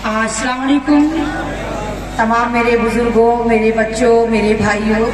अस्सलाम वालेकुम तमाम मेरे बुजुर्गों, मेरे बच्चों, मेरे भाइयों।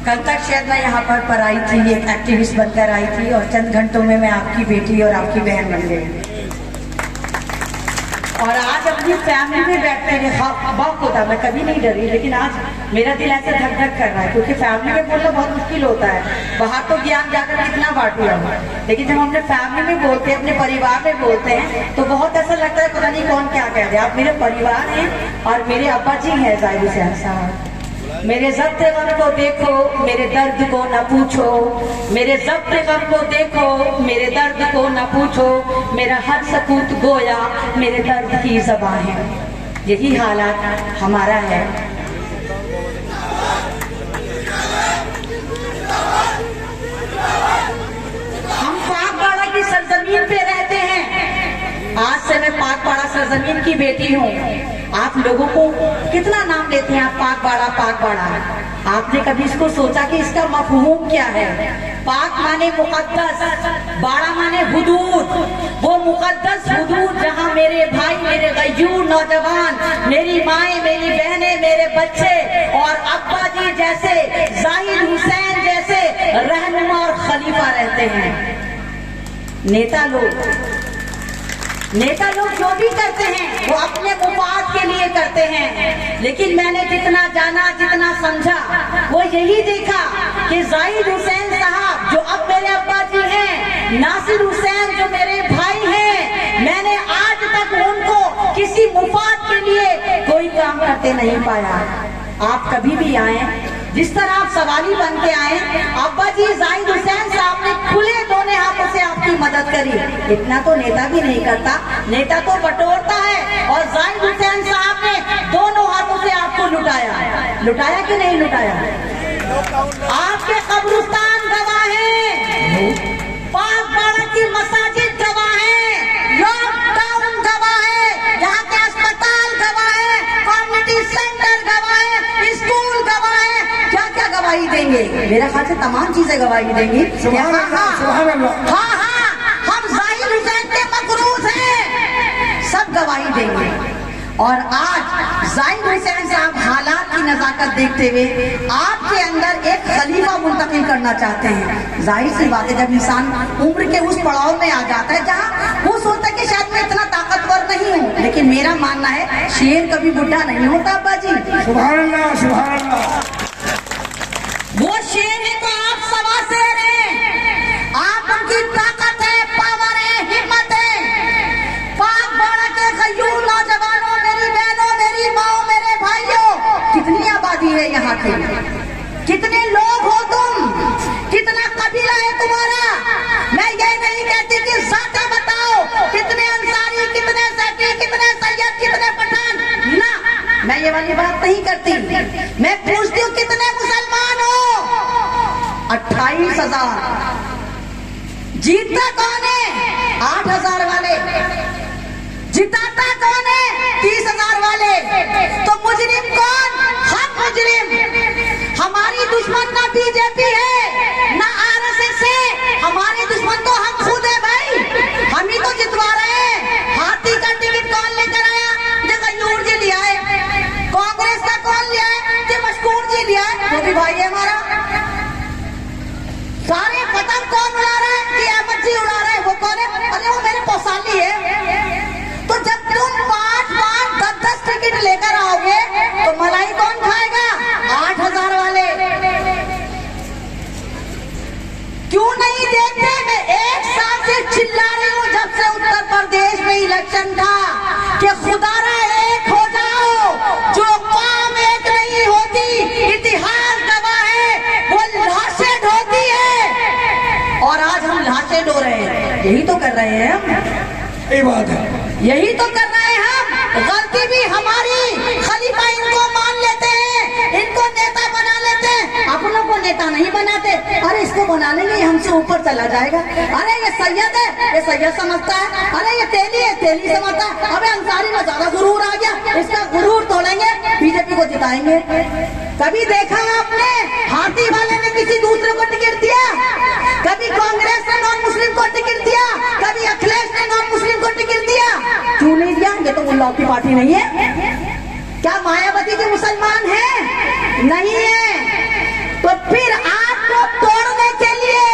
कल तक शायद मैं यहाँ पर आई थी, एक एक्टिविस्ट बनकर आई थी और चंद घंटों में मैं आपकी बेटी और आपकी बहन बन गई। और आज अपनी फैमिली में बैठते हुए बहुत होता, मैं कभी नहीं डरी, लेकिन आज मेरा दिल ऐसे धक धक कर रहा है क्योंकि फैमिली में बोलना बहुत मुश्किल होता है। बाहर तो ज्ञान जाकर कितना बांटूंगा, लेकिन जब हम अपने फैमिली में बोलते हैं, अपने परिवार में बोलते हैं, तो बहुत ऐसा लगता है पता नहीं कौन क्या कह रहे हैं। आप मेरे परिवार हैं और मेरे अब्बा जी हैं जाहिर हुसैन साहब। मेरे ज़ब्त गम को देखो, मेरे दर्द को न पूछो, मेरे ज़ब्त गम को देखो, मेरे दर्द को न पूछो, मेरा हर सकूत गोया मेरे दर्द की ज़बां है। यही हालात हमारा है। हम पाकपाड़ा की सरजमीन पे रहते हैं। आज से मैं पाकपाड़ा सरजमीन की बेटी हूँ। आप लोगों को कितना नाम लेते हैं आप, पाकपाड़ा पाकपाड़ा। आपने कभी इसको सोचा कि इसका मफहूम क्या है? पाक माने मुकद्दस, बाड़ा माने हुदूद। वो मुकद्दस हुदूद जहाँ मेरे भाई, मेरे गयूर नौजवान, मेरी माएँ, मेरी बहनें, मेरे बच्चे और अब्बा जी जैसे, जाहिद हुसैन जैसे रहनुमा और खलीफा रहते हैं। नेता लोग जो भी करते हैं वो अपने मुफाद के लिए करते हैं, लेकिन मैंने जितना जाना, जितना समझा, वो यही देखा कि जाहिद हुसैन साहब जो अब मेरे अब्बा जी हैं, नासिर हुसैन जो मेरे भाई हैं, मैंने आज तक उनको किसी मुफाद के लिए कोई काम करते नहीं पाया। आप कभी भी आए, जिस तरह आप सवाली बन के आए, अब्बा जी जाहिद हुसैन साहब ने खुले दोनों हाथों से आपकी मदद करी। इतना तो नेता भी नहीं करता, नेता तो बटोरता है, और जाहिद हुसैन साहब ने दोनों हाथों से आपको लुटाया कि नहीं लुटाया? आपके कब्रिस्तान गवाह हैं, पाकपाड़ा की मसाजिद गवाह हैं, लॉकडाउन गवाह है, यहाँ के अस्पताल गवाह है, कम्युनिटी सेंटर गवाह है, स्कूल गवाह है। क्या क्या गवाही देंगे? मेरा ख्याल से तमाम चीजें गवाही देंगी। हाँ, हम जाहिद हुसैन के मकरूज हैं, सब गवाही देंगे। और आज जाहिद हुसैन साहब हालात की नजाकत देखते हुए आपके अंदर एक खलीफा मुंतकिल करना चाहते हैं। जाहिर सी बात है, जब इंसान उम्र के उस पड़ाव में आ जाता है जहाँ वो सोचता है कि शायद मैं इतना ताकतवर नहीं हूँ, लेकिन मेरा मानना है शेर कभी बुढ़ा नहीं होता। अब्बा जी सुभान अल्लाह, सुभान अल्लाह। वो शेर है तो आप सवा शेर हैं, आप उनकी ताकत है, पावर है, हिम्मत है। पाकपाड़ा के गयूर नौजवानों, मेरी बहनों, मेरी माओ, मेरे भाइयों, कितनी आबादी है यहाँ की? कितने लोग हो तुम? कितना कबीला है तुम्हारा? मैं ये नहीं कहती कि जाते बताओ, कितने अंसारी, कितने सैफी, कितने सैयद, कितने पठान, ना, मैं ये वाली बात नहीं करती। मैं पूछती हूँ कितने मुसलमान हो? 28,000। जीतता कौन है? 8,000 वाले। जिताता कौन है? 30,000 वाले। तो मुजरिम कौन? हम मुजरिम। हमारी दुश्मन ना बीजेपी है ना आरएसएस है, हमारी दुश्मन तो हम खुद है भाई। हम ही तो जितवा रहे हैं। हाथी का टिकट कौन लेकर आया? जो गयूर जी लिया है। कांग्रेस का कौन लिया है? जो मशकूर जी लिया है, वो भी भाई है हमारा। सारे पतंग कौन उड़ा रहा है? कि अहमद जी उड़ा रहे हैं। वो कौन है? अरे वो मेरे पौसाली है। तो जब तुम 5-5, 10-10 टिकट लेकर आओगे तो मलाई कौन खाएगा? 8,000 वाले। क्यों नहीं देखते? मैं एक साल से चिल्ला रही हूँ, जब से उत्तर प्रदेश में इलेक्शन था, कि खुदारा एक हो जाओ। जो कौम एक नहीं होती, इतिहास गवाह है, वो लाशें ढोती है। और आज हम लाशें ढो रहे हैं। यही तो कर रहे हैं हम। ये बात है, यही तो कर रहे हैं हम। गलती भी हमारी। खलीफा इनको मान लेते हैं, इनको नेता बना लेते हैं, अपनों को नेता नहीं बनाते। अरे इसको बना लेंगे, हमसे ऊपर चला जाएगा। अरे ये सैयद है, ये सैयद समझता है। अरे ये तेली है, तेली समझता है। अबे अंसारी में ज्यादा गुरूर आ गया, इसका गुरूर तोड़ेंगे, बीजेपी को जिताएंगे। कभी देखा आपने हाथी वाले ने किसी दूसरे को टिकट दिया? कभी कांग्रेस ने नॉन मुस्लिम को टिकट दिया? कभी अखिलेश ने नॉन मुस्लिम को टिकट दिया? क्यों नहीं दिया? ये तो उल्लाह की पार्टी नहीं है? क्या मायावती के मुसलमान हैं? नहीं है। तो फिर आपको तोड़ने के लिए,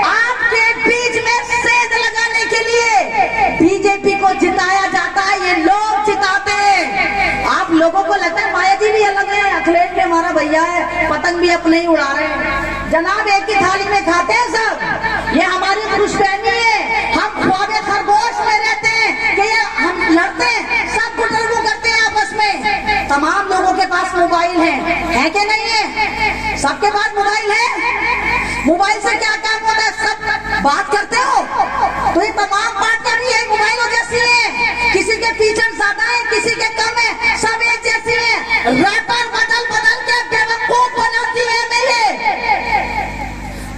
आपके बीच में सेंध लगाने के लिए बीजेपी को जिताया जाता है, ये लोग जिताते हैं। आप लोगों को लगता है माया जी भी अलग है, अखिलेश भी हमारा भैया है, पतंग भी अपने ही उड़ा रहे हैं। जनाब एक ही थाली में खाते हैं सब, ये हमारी खुशफहमी है। हम ख्वाबे खरगोश में रहते हैं कि ये हम लड़ते हैं, सब गुटरगू करते हैं आपस में। तमाम लोगों के पास मोबाइल है कि नहीं है? सबके पास मोबाइल है। मोबाइल से क्या काम होता है? सब बात करते हो। तो ये तमाम पार्टियां भी यही मोबाइलों जैसी है, किसी के फीचर ज्यादा है, किसी के कम है, सब एक जैसी है। रैपर बदल बदल के बेवकूफ बनाती है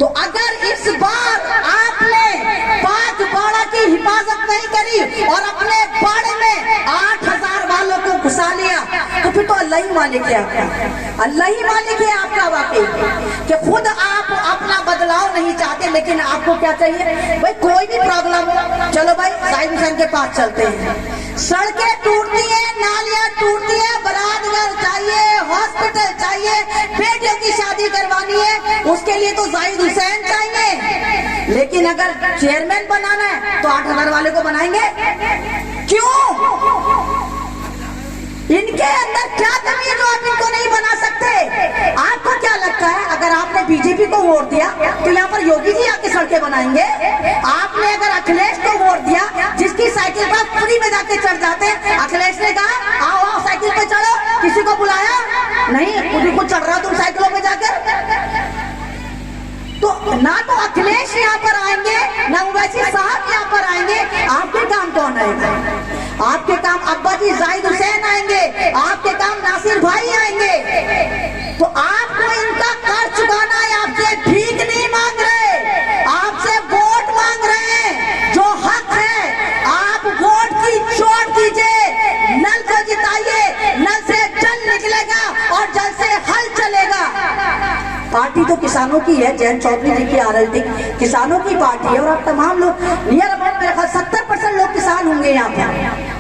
तो अगर इस बार आपने 5 बाड़ा की हिफाजत नहीं करी और अपने बाड़े में 8000 वालों को घुसा लिया, तो फिर तो अल्लाह ही मालिक है आपका, अल्लाह ही मालिक है आपका वाकई, कि खुद आप अपना बदलाव नहीं चाहते, लेकिन आपको क्या चाहिए भाई? कोई भी प्रॉब्लम हो, चलो भाई जाहिद हुसैन के पास चलते हैं। सड़कें टूटती है, नालियां टूटती है, बरातघर चाहिए, हॉस्पिटल चाहिए, बेटियों की शादी करवानी है, उसके लिए तो जाहिद हुसैन चाहिए। लेकिन अगर चेयरमैन बनाना है तो 8000 वाले को बनाएंगे क्यों? इनके अंदर क्या कमी है जो आप इनको नहीं बना सकते? आपको क्या लगता है अगर आपने बीजेपी को वोट दिया तो यहाँ पर योगी जी आके सड़कें बनाएंगे? आपने अगर अखिलेश को वोट दिया, जिसकी साइकिल पर फ्री में जाके चढ़ जाते हैं, अखिलेश ने कहा आओ आओ साइकिल पे चढ़ो, किसी को बुलाया नहीं, खुद को चढ़ रहा तुम साइकिलों पे जाकर। तो ना तो अखिलेश यहाँ पर आएंगे, ना ओवैसी साहब यहाँ पर आएंगे, आपके काम कौन आएगा? आपके काम अब्बा जी जाहिद हुसैन आएंगे, आपके काम नासिर भाई आएंगे। तो आपको इनका कर चुकाना है, आपसे भीख नहीं मांग रहे, आपसे वोट मांग रहे हैं। जो हक है आप वोट की चोट कीजिए, नल को जिताइए, नल से जल निकलेगा और जल से हल चलेगा। पार्टी तो किसानों की है, जयंत चौधरी जी की आरएलडी किसानों की पार्टी है, और आप तमाम लोग नियर अबाउट मेरे ख्याल 70% लोग किसान होंगे यहाँ पर।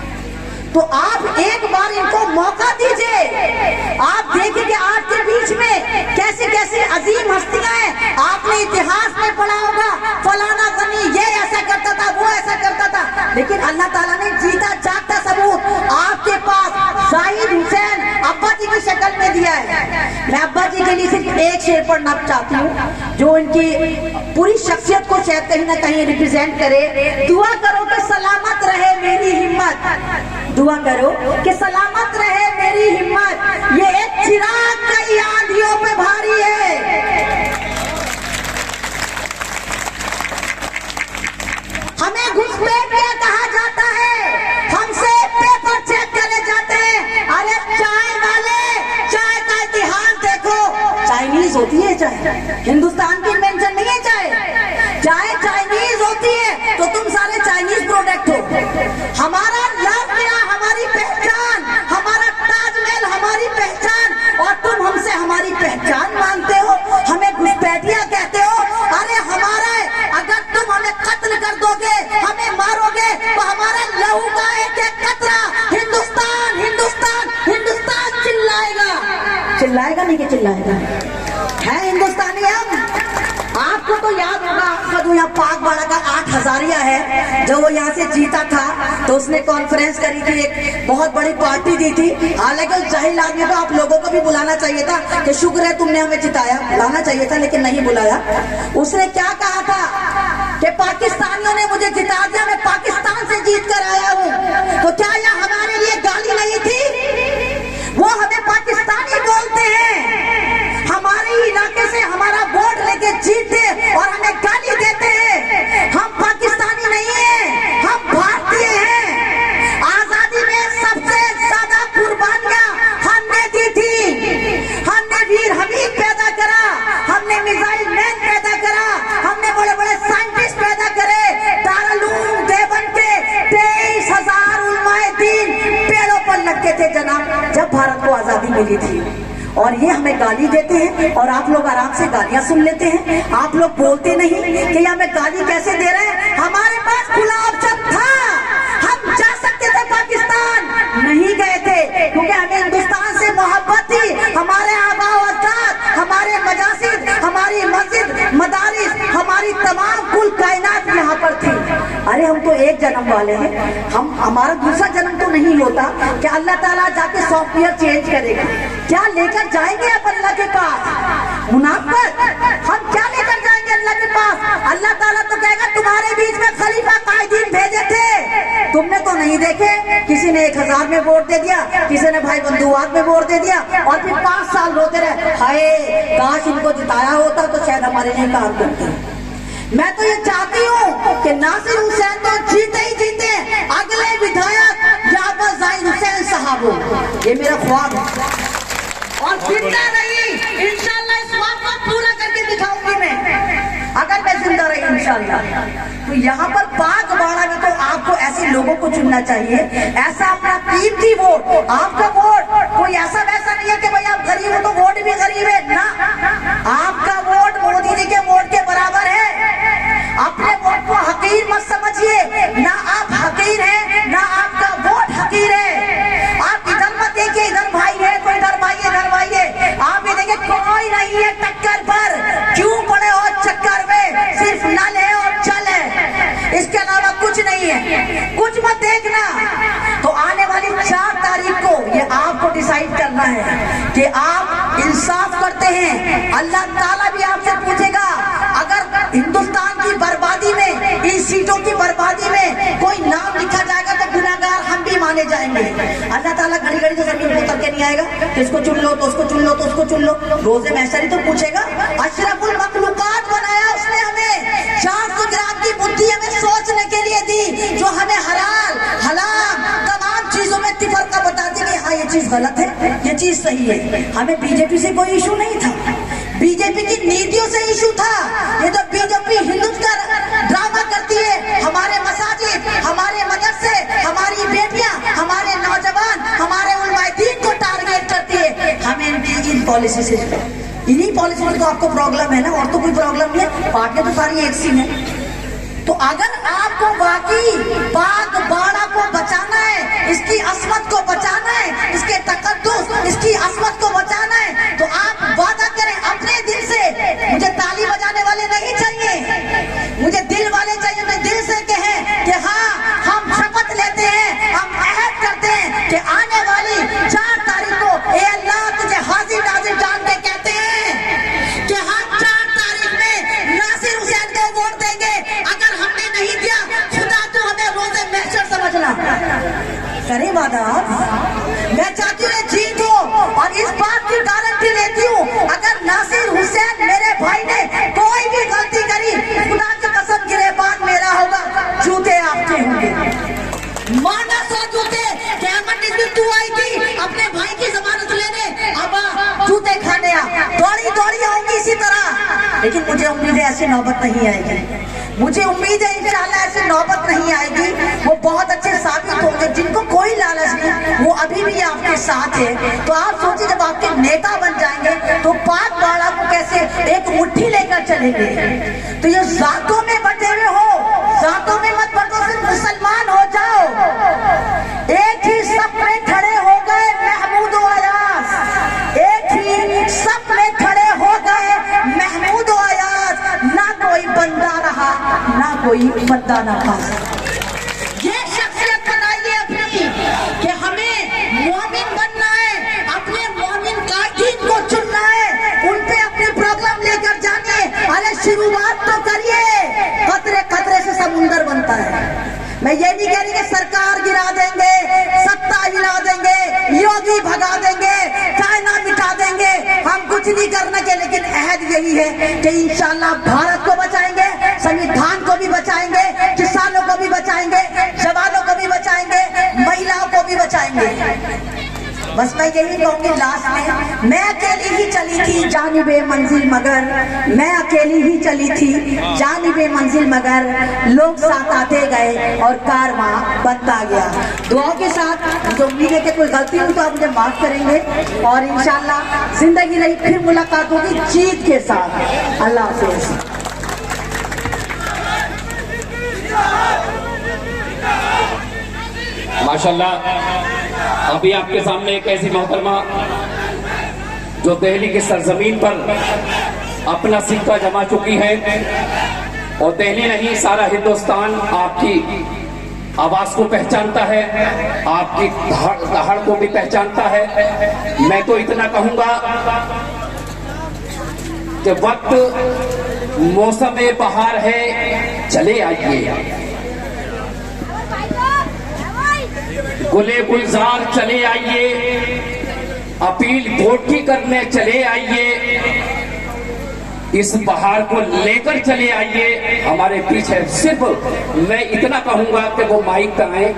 तो आप एक बार इनको मौका दीजिए। आप देखिए कि आपके बीच में कैसी कैसी अजीम हस्तियां हैं। आपने इतिहास में पढ़ा होगा फलाना गनी ये ऐसा करता था, वो ऐसा करता था, लेकिन अल्लाह ताला ने जीता जागता सबूत आपके पास जाहिद हुसैन अब्बा जी की शक्ल में दिया है। मैं अब्बा जी के लिए सिर्फ एक शेर पढ़ना चाहती हूँ जो इनकी पूरी शख्सियत को शायद कहीं ना कहीं रिप्रेजेंट करे। दुआ करो कि सलामत रहे मेरी हिम्मत, दुआ करो कि सलामत रहे मेरी हिम्मत, ये एक चिराग कई आंधियों पे भारी है। हमें घुसपैठिया कहा जाता है, हमसे पेपर चेक करे जाते हैं। अरे चाय वाले, चाय का इतिहास देखो, चाइनीज होती है चाय, हिंदुस्तान की इन्वेंशन नहीं है चाय, चाय चाइनीज होती है, तो तुम सारे चाइनीज प्रोडक्ट हो। हमारा लव मेरा, हमारी पहचान, हमारा ताजमहल हमारी पहचान, और तुम हमसे हमारी पहचान मांगते हो, हमें घुसपैठिया कहते हो। अरे हमारा अगर तुम हमें कत्ल कर दोगे, हमें मारोगे, तो हमारा लहू का एक एक कतरा हिंदुस्तान हिंदुस्तान हिंदुस्तान चिल्लाएगा। चिल्लाएगा नहीं कि चिल्लाएगा? है हिंदुस्तानी हम। आपको तो याद होगा, आपका जो यहाँ पागवाड़ा का 8000 है, जब वो यहाँ से जीता था तो उसने कॉन्फ्रेंस करी थी, एक बहुत बड़ी पार्टी दी थी। हालांकि उस जाहिल आदमी को आप लोगों को भी बुलाना चाहिए था कि शुक्र है तुमने हमें जिताया, बुलाना चाहिए था, लेकिन नहीं बुलाया। उसने क्या कहा था कि पाकिस्तानियों ने मुझे जिता दिया, मैं पाकिस्तान से जीत कर आया हूँ। तो क्या यह हमारे लिए गाली नहीं थी? वो हमें पाकिस्तानी बोलते हैं, हमारे इलाके से हमारा वोट लेके जीतते और हमें गाली देते हैं। हम पाकिस्तानी नहीं हैं, हम भारतीय हैं। आजादी में सबसे ज्यादा कुर्बानियां हमने दी थी। हमने वीर हमीद पैदा करा, हमने मिसाइल मैन पैदा करा, हमने बड़े बड़े साइंटिस्ट पैदा करे। दारुल देवबंद के 23,000 उलमाए दीन पेड़ों पर लटके थे जनाब, जब भारत को आजादी मिली थी। और ये हमें गाली देते हैं और आप लोग आराम से गालियां सुन लेते हैं। आप लोग बोलते नहीं कि हमें गाली कैसे दे रहे हैं। हमारे पास खुला ऑप्शन था, हम जा सकते थे पाकिस्तान, अरे हम तो एक जन्म वाले हैं, हम हमारा दूसरा जन्म तो नहीं होता। क्या अल्लाह ताला जाके सॉफ्टवेयर चेंज करेगा? क्या लेकर जाएंगे आप अल्लाह के पास? मुनाफिक, हम क्या लेकर जाएंगे अल्लाह के पास? अल्लाह ताला तो कहेगा तुम्हारे बीच में खलीफा कायदीन भेजे थे, तुमने तो नहीं देखे। किसी ने 1000 में वोट दे दिया, किसी ने भाई बंधुआत में वोट दे दिया, और फिर 5 साल रोते रहे, हाय काश इनको जिताया होता तो शायद हमारे लिए काम करते। मैं तो ये चाहती हूँ कि नासिर हुसैन तो जीते ही जीते अगले विधायक यहाँ पर जाहिद हुसैन साहब हो, ये मेरा ख्वाब है। और जिंदा रही इंशाल्लाह इस ख्वाब को पूरा करके दिखाऊंगी मैं, अगर मैं जिंदा रही इंशाल्लाह। तो यहाँ पर पाक बाड़ा में तो आपको ऐसे लोगों को चुनना चाहिए, ऐसा अपना कीमती वोट, आपका वोट कोई ऐसा वैसा नहीं है कि भाई आप गरीब हो तो वोट भी गरीब है ना, आपका वोट मोदी जी के वोट के बराबर है। अपने वोट को हकीर मत समझिए, ना आप हकीर हैं ना आपका वोट हकीर है। आप इधर मत देखिए इधर भाई है तो इधर भाई है, इधर भाई है, आप ये देखिए कोई नहीं है टक्कर पर, क्यों पड़े हो चक्कर में, सिर्फ नल है और चल है, इसके अलावा कुछ नहीं है। कुछ मत देखना। तो आने वाली 4 तारीख को ये आपको डिसाइड करना है कि आप इंसाफ करते हैं। अल्लाह ताला भी आपसे पूछेगा, अगर हिंदुस्तान की बर्बादी में, इन सीटों की बर्बादी में कोई नाम लिखा जाएगा तो गुनाहगार हम भी माने जाएंगे। अल्लाह ताला घड़ी घड़ी तो जमीन को उतर के नहीं आएगा कि इसको चुन लो तो उसको चुन लो तो उसको चुन लो। रोजे महशर ही तो पूछेगा। अशरफुल मखलूकात बनाया उसने हमें, 400 ग्राम की बुद्धि हमें सोचने के लिए दी, जो हमें हलाल हराम तमाम चीजों में तिफरका बताती कि हाँ ये चीज गलत है, ये चीज सही है। हमें बीजेपी से कोई इशू नहीं था, बीजेपी की नीतियों से इशू था। ये तो बीजेपी हिंदुत्व का ड्रामा करती है, हमारे मसाजिद, हमारे मदरसे, हमारी बेटियां, हमारे नौजवान, हमारे उलमाए दीन को टारगेट करती है। हमें इनकी इन पॉलिसी से, इन्हीं पॉलिसी में तो आपको प्रॉब्लम है ना, और तो कोई प्रॉब्लम नहीं है, पार्टियां तो सारी एक सी हैं। तो अगर आपको वाकई पाक बाड़ा को बचाना है, इसकी असमत को बचाना है, इसके तकद्दुस, इसकी असमत को बचाना है, तो आप वादा करें अपने दिल से। मुझे ताली बजाने वाले नहीं चाहिए, मुझे दिल वाले चाहिए। मैं दिल से कहें कि हाँ हम शपथ लेते हैं, हम अहद करते हैं कि आने वाली 4 तारीख को ए अल्लाह तुझे हाजिर नाजिर जान के कहते हैं कि हम 4 तारीख में नासिर हुसैन को वोट देंगे। अगर हमने नहीं दिया, खुदा तो हमें रोजे महशर समझना। करें वादा आप। मैं चाहती हूँ जीत हो, और इस बात की गारंटी लेती हूँ, अगर नासिर हुसैन मेरे भाई ने कोई भी गलती करी, खुदा की कसम गिरेबान मेरा होगा, जूते आपके होंगे। माना 100 जूते। कैमन तू आई थी अपने भाई की जमानत लेने, अब जूते खाने आ, दौड़ी दौड़ी आऊंगी इसी तरह। लेकिन मुझे उम्मीद है ऐसी नौबत नहीं आएगी, मुझे उम्मीद है इंशाल्लाह ऐसी नौबत नहीं आएगी। वो बहुत अच्छे साबित होंगे, जिनको कोई लालच नहीं, वो अभी भी आपके साथ है। तो आप सोचिए जब आपके नेता बन जाएंगे तो पाक बाड़ा को कैसे एक मुट्ठी लेकर चलेंगे। तो ये जातों में बटे हुए हो, जातों में मत बटो, सिर्फ मुसलमान हो जाओ। एक ही सफ में खड़े हो गए महमूद अयाज, एक ही सफ में खड़े हो गए महमूद अयाज, ना कोई बंदा रहा ना कोई बंदा ना था। ये शख्सियत बनाइए अपनी कि हमें मोमिन बनना है, अपने मोमिन कायदीन को चुनना है, उन पे अपने प्रॉब्लम लेकर जानिए। अरे शुरुआत तो करिए, कतरे कतरे से समुंदर बनता है। मैं ये नहीं कह रही कि सरकार गिरा देंगे, सत्ता हिला देंगे, योगी भगा देंगे, चाइना मिटा देंगे, हम कुछ नहीं करने के। लेकिन अहद यही है कि इंशाल्लाह भारत को बचाएंगे, संविधान को भी बचाएंगे, किसानों को भी बचाएंगे, जवानों को भी बचाएंगे, महिलाओं को भी बचाएंगे। बस मैं यही कहूंगी लास्ट में, मैं अकेली ही चली थी जानिबे मंजिल मगर, मैं अकेली ही चली थी जानिबे मंजिल मगर, लोग साथ आते गए और कारवां बनता गया। दुआओं के साथ मुझे उम्मीद है कि कोई गलती हो तो आप मुझे माफ करेंगे, और इंशाल्लाह जिंदगी रही फिर मुलाकात होगी जीत के साथ। अल्लाह हाफिज। माशाल्लाह, अभी आपके सामने एक ऐसी मोहतरमा जो दिल्ली की सरजमीन पर अपना सिक्का जमा चुकी है, और दिल्ली नहीं, सारा हिंदुस्तान आपकी आवाज को पहचानता है, आपकी दहाड़ को भी पहचानता है। मैं तो इतना कहूंगा कि वक्त मौसम बहार है, चले आइए, गुले गुलजार चले आइए, अपील वोट की करने चले आइए, इस बहार को लेकर चले आइए। हमारे पीछे सिर्फ मैं इतना कहूंगा कि वो माइक पे आए।